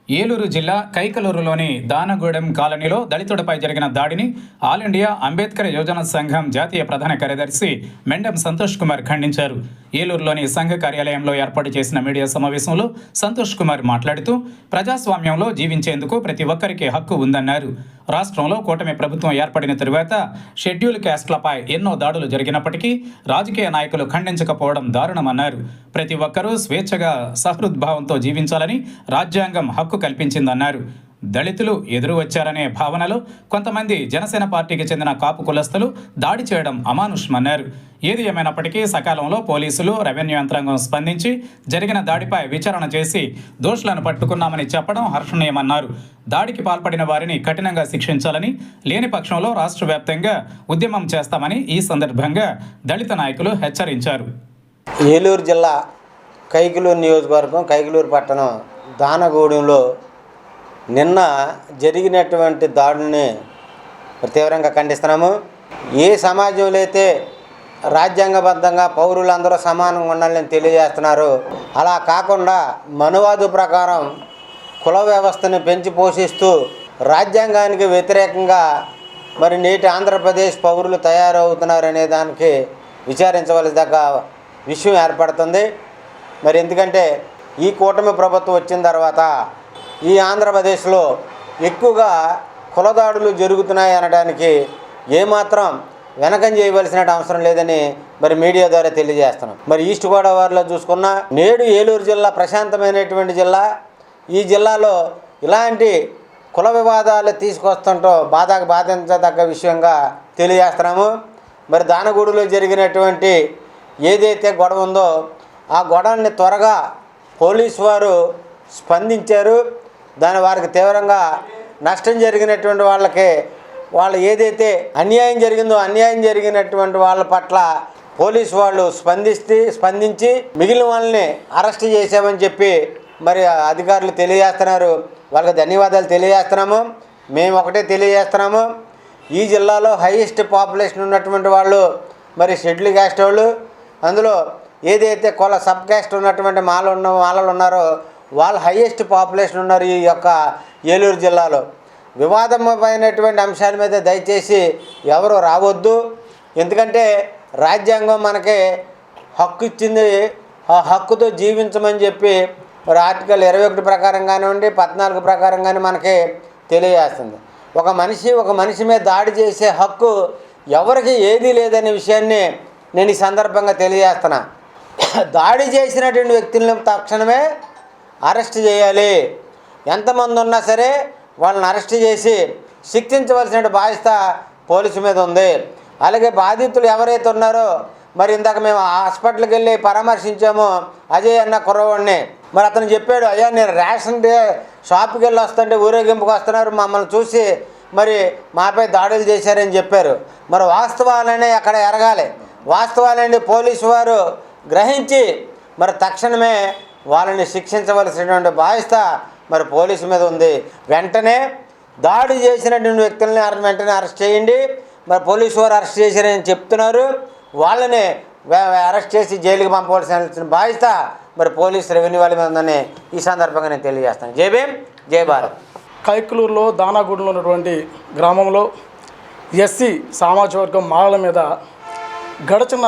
ఏలూరు జిల్లా కైకలూరులోని దానగూడెం కాలనీలో దళితుడిపై జరిగిన దాడిని ఆల్ ఇండియా అంబేద్కర్ యోజన సంఘం జాతీయ ప్రధాన కార్యదర్శి మెండెం సంతోష్ కుమార్ ఖండించారు. ఏలూరులోని సంఘ కార్యాలయంలో ఏర్పాటు చేసిన మీడియా సమావేశంలో సంతోష్ కుమార్ మాట్లాడుతూ ప్రజాస్వామ్యంలో జీవించేందుకు ప్రతి ఒక్కరికి హక్కు ఉందన్నారు. రాష్ట్రంలో కూటమి ప్రభుత్వం ఏర్పడిన తరువాత షెడ్యూల్ క్యాస్ట్లపై ఎన్నో దాడులు జరిగినప్పటికీ రాజకీయ నాయకులు ఖండించకపోవడం దారుణమన్నారు. ప్రతి ఒక్కరూ స్వేచ్ఛగా సహృద్భావంతో జీవించాలని రాజ్యాంగం హక్కు కల్పించిందన్నారు. దళితులు ఎదురు వచ్చారనే భావనలో కొంతమంది జనసేన పార్టీకి చెందిన కాపు కులస్తులు దాడి చేయడం అమానుషమన్నారు. ఏది ఏమైనప్పటికీ సకాలంలో పోలీసులు, రెవెన్యూ యంత్రాంగం స్పందించి జరిగిన దాడిపై విచారణ చేసి దోషులను పట్టుకున్నామని చెప్పడం హర్షణీయమన్నారు. దాడికి పాల్పడిన వారిని కఠినంగా శిక్షించాలని, లేని పక్షంలో రాష్ట్ర వ్యాప్తంగా ఉద్యమం చేస్తామని ఈ సందర్భంగా దళిత నాయకులు హెచ్చరించారు. ఏలూరు జిల్లా కైకలూరు నియోజకవర్గం కైకలూరు పట్టణం దానగూడెంలో నిన్న జరిగినటువంటి దాడుల్ని తీవ్రంగా ఖండిస్తున్నాము. ఏ సమాజంలో అయితే రాజ్యాంగబద్ధంగా పౌరులందరూ సమానంగా ఉండాలని తెలియజేస్తున్నారు, అలా కాకుండా మనువాదు ప్రకారం కుల వ్యవస్థను పెంచి పోషిస్తూ రాజ్యాంగానికి వ్యతిరేకంగా మరి నేటి ఆంధ్రప్రదేశ్ పౌరులు తయారవుతున్నారనే దానికి విచారించవలసిన విషయం ఏర్పడుతుంది. మరి ఎందుకంటే ఈ కూటమి ప్రభుత్వం వచ్చిన తర్వాత ఈ ఆంధ్రప్రదేశ్లో ఎక్కువగా కులదాడులు జరుగుతున్నాయి అనడానికి ఏమాత్రం వెనకం చేయవలసిన అవసరం లేదని మరి మీడియా ద్వారా తెలియజేస్తున్నాం. మరి ఈస్ట్ గోదావరిలో చూసుకున్నా నేడు ఏలూరు జిల్లా ప్రశాంతమైనటువంటి జిల్లా. ఈ జిల్లాలో ఇలాంటి కుల వివాదాలు తీసుకొస్తుంటో బాధించదగ్గ విషయంగా తెలియజేస్తున్నాము. మరి దానగూడులో జరిగినటువంటి ఏదైతే గొడవ ఉందో ఆ గొడవని త్వరగా పోలీసు వారు స్పందించారు. వారికి తీవ్రంగా నష్టం జరిగినటువంటి వాళ్ళు ఏదైతే అన్యాయం జరిగిందో అన్యాయం జరిగినటువంటి వాళ్ళ పట్ల పోలీసు వాళ్ళు స్పందించి మిగిలిన వాళ్ళని అరెస్ట్ చేశామని చెప్పి మరి అధికారులు తెలియజేస్తున్నారు. వాళ్ళకి ధన్యవాదాలు తెలియజేస్తున్నాము. మేము ఒకటే తెలియజేస్తున్నాము, ఈ జిల్లాలో హైయెస్ట్ పాపులేషన్ ఉన్నటువంటి వాళ్ళు మరి షెడ్యూల్ క్యాస్ట్ వాళ్ళు, అందులో ఏదైతే కుల సబ్ క్యాస్ట్ ఉన్నటువంటి మాలలు ఉన్నారో వాళ్ళు హైయెస్ట్ పాపులేషన్ ఉన్నారు ఈ యొక్క ఏలూరు జిల్లాలో. వివాదమైనటువంటి అంశాల మీద దయచేసి ఎవరు రావద్దు. ఎందుకంటే రాజ్యాంగం మనకి హక్కు ఇచ్చింది, ఆ హక్కుతో జీవించమని చెప్పి మరి ఆర్టికల్ 21 ప్రకారం కానివ్వండి, 14 ప్రకారం కానీ మనకి తెలియజేస్తుంది. ఒక మనిషి మీద దాడి చేసే హక్కు ఎవరికి ఏదీ లేదనే విషయాన్ని నేను ఈ సందర్భంగా తెలియజేస్తున్నా. దాడి చేసినటువంటి వ్యక్తులను తక్షణమే అరెస్ట్ చేయాలి. ఎంతమంది ఉన్నా సరే వాళ్ళని అరెస్ట్ చేసి శిక్షించవలసిన బాధ్యత పోలీసు మీద ఉంది. అలాగే బాధితులు ఎవరైతే ఉన్నారో మరి ఇందాక మేము హాస్పిటల్కి వెళ్ళి పరామర్శించామో అజయ్ అన్న కుర్రవాడిని, మరి అతను చెప్పాడు, అయ్యా నేను రేషన్ షాప్కి వెళ్ళి వస్తుంటే ఊరేగింపుకి వస్తున్నారు, మమ్మల్ని చూసి మరి మాపై దాడులు చేశారని చెప్పారు. మరి వాస్తవాలనే అక్కడ ఎరగాలి. వాస్తవాలని పోలీసు వారు గ్రహించి మరి తక్షణమే వాళ్ళని శిక్షించవలసినటువంటి బాధ్యత మరి పోలీసు మీద ఉంది. వెంటనే దాడి చేసినటువంటి వ్యక్తులని వెంటనే అరెస్ట్ చేయండి. మరి పోలీసు వారు అరెస్ట్ చేశారని చెప్తున్నారు, వాళ్ళని అరెస్ట్ చేసి జైలుకి పంపవలసిన బాధ్యత మరి పోలీసు రెవెన్యూ వాళ్ళ మీద ఉందని ఈ సందర్భంగా నేను తెలియజేస్తాను. జై భీమ్, జై భారత్. కైకలూరులో దానాగూడెంలో ఉన్నటువంటి గ్రామంలో ఎస్సీ సామాజిక వర్గం మాలల మీద గడిచిన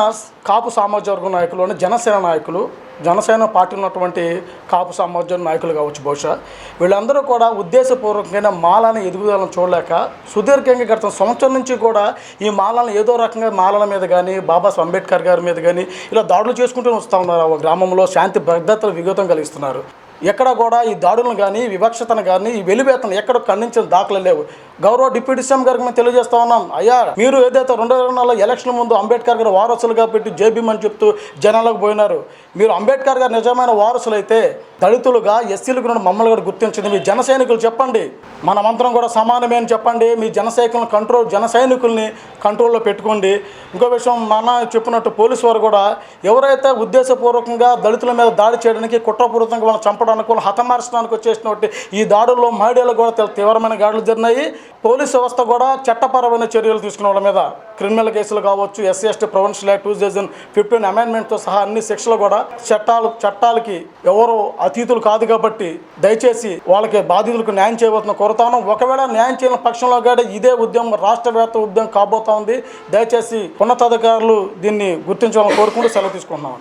కాపు సామాజిక వర్గం నాయకులు, జనసేన పార్టీ ఉన్నటువంటి కాపు సామాజిక నాయకులు కావచ్చు, బహుశా వీళ్ళందరూ కూడా ఉద్దేశపూర్వకంగా మాలని ఎదుగుదలను చూడలేక సుదీర్ఘంగా గత సంవత్సరం నుంచి కూడా ఈ మాలను ఏదో రకంగా మాలల మీద కానీ, బాబాసాహెబ్ అంబేద్కర్ గారి మీద కానీ ఇలా దాడులు చేసుకుంటూ వస్తూ ఉన్నారు. ఆ గ్రామంలో శాంతి భద్రతలు విఘాతం కలిగిస్తున్నారు. ఎక్కడ కూడా ఈ దాడులను కానీ, వివక్షతను కానీ, ఈ వెలివేతను ఎక్కడ ఖండించిన దాఖలు లేవు. గౌరవ డిప్యూటీ సీఎం గారికి మేము తెలియజేస్తా ఉన్నాం, అయ్యా మీరు ఏదైతే 2024 ఎలక్షన్ ముందు అంబేద్కర్ గారు వారసులుగా పెట్టి జేబీమని చెప్తూ జనాలకు పోయినారు, మీరు అంబేద్కర్ గారు నిజమైన వారసులైతే దళితులుగా, ఎస్సీలుగా మమ్మల్ని కూడా గుర్తించండి. మీ జన సైనికులు చెప్పండి, మనమంతరం కూడా సమానమే అని చెప్పండి. మీ జన సైనికుల్ని కంట్రోల్లో పెట్టుకోండి. ఇంకో విషయం, మన చెప్పినట్టు పోలీసు వారు కూడా ఎవరైతే ఉద్దేశపూర్వకంగా దళితుల మీద దాడి చేయడానికి, కుట్రపూర్వకంగా వాళ్ళని చంపడానికి, వాళ్ళని హతమార్చడానికి వచ్చేసినట్టు ఈ దాడుల్లో మహిళలు కూడా తీవ్రమైన దాడులు జరిగినాయి. పోలీసు వ్యవస్థ కూడా చట్టపరమైన చర్యలు తీసుకున్న వాళ్ళ మీద క్రిమినల్ కేసులు కావచ్చు, ఎస్సీ ఎస్టీ ప్రొవిన్షియల్ యాక్ట్ 2015 అమెండ్మెంట్తో సహా అన్ని శిక్షలు కూడా చట్టాలకి ఎవరు అతీతులు కాదు కాబట్టి దయచేసి వాళ్ళకి బాధితులకు న్యాయం చేయబోతున్న కోరుతాను. ఒకవేళ న్యాయం చేయని పక్షంలో కూడా ఇదే ఉద్యమం రాష్ట్ర వ్యాప్త ఉద్యమం కాబోతా ఉంది. దయచేసి ఉన్నతాధికారులు దీన్ని గుర్తించాలని కోరుకుంటూ సెలవు తీసుకుంటున్నాం.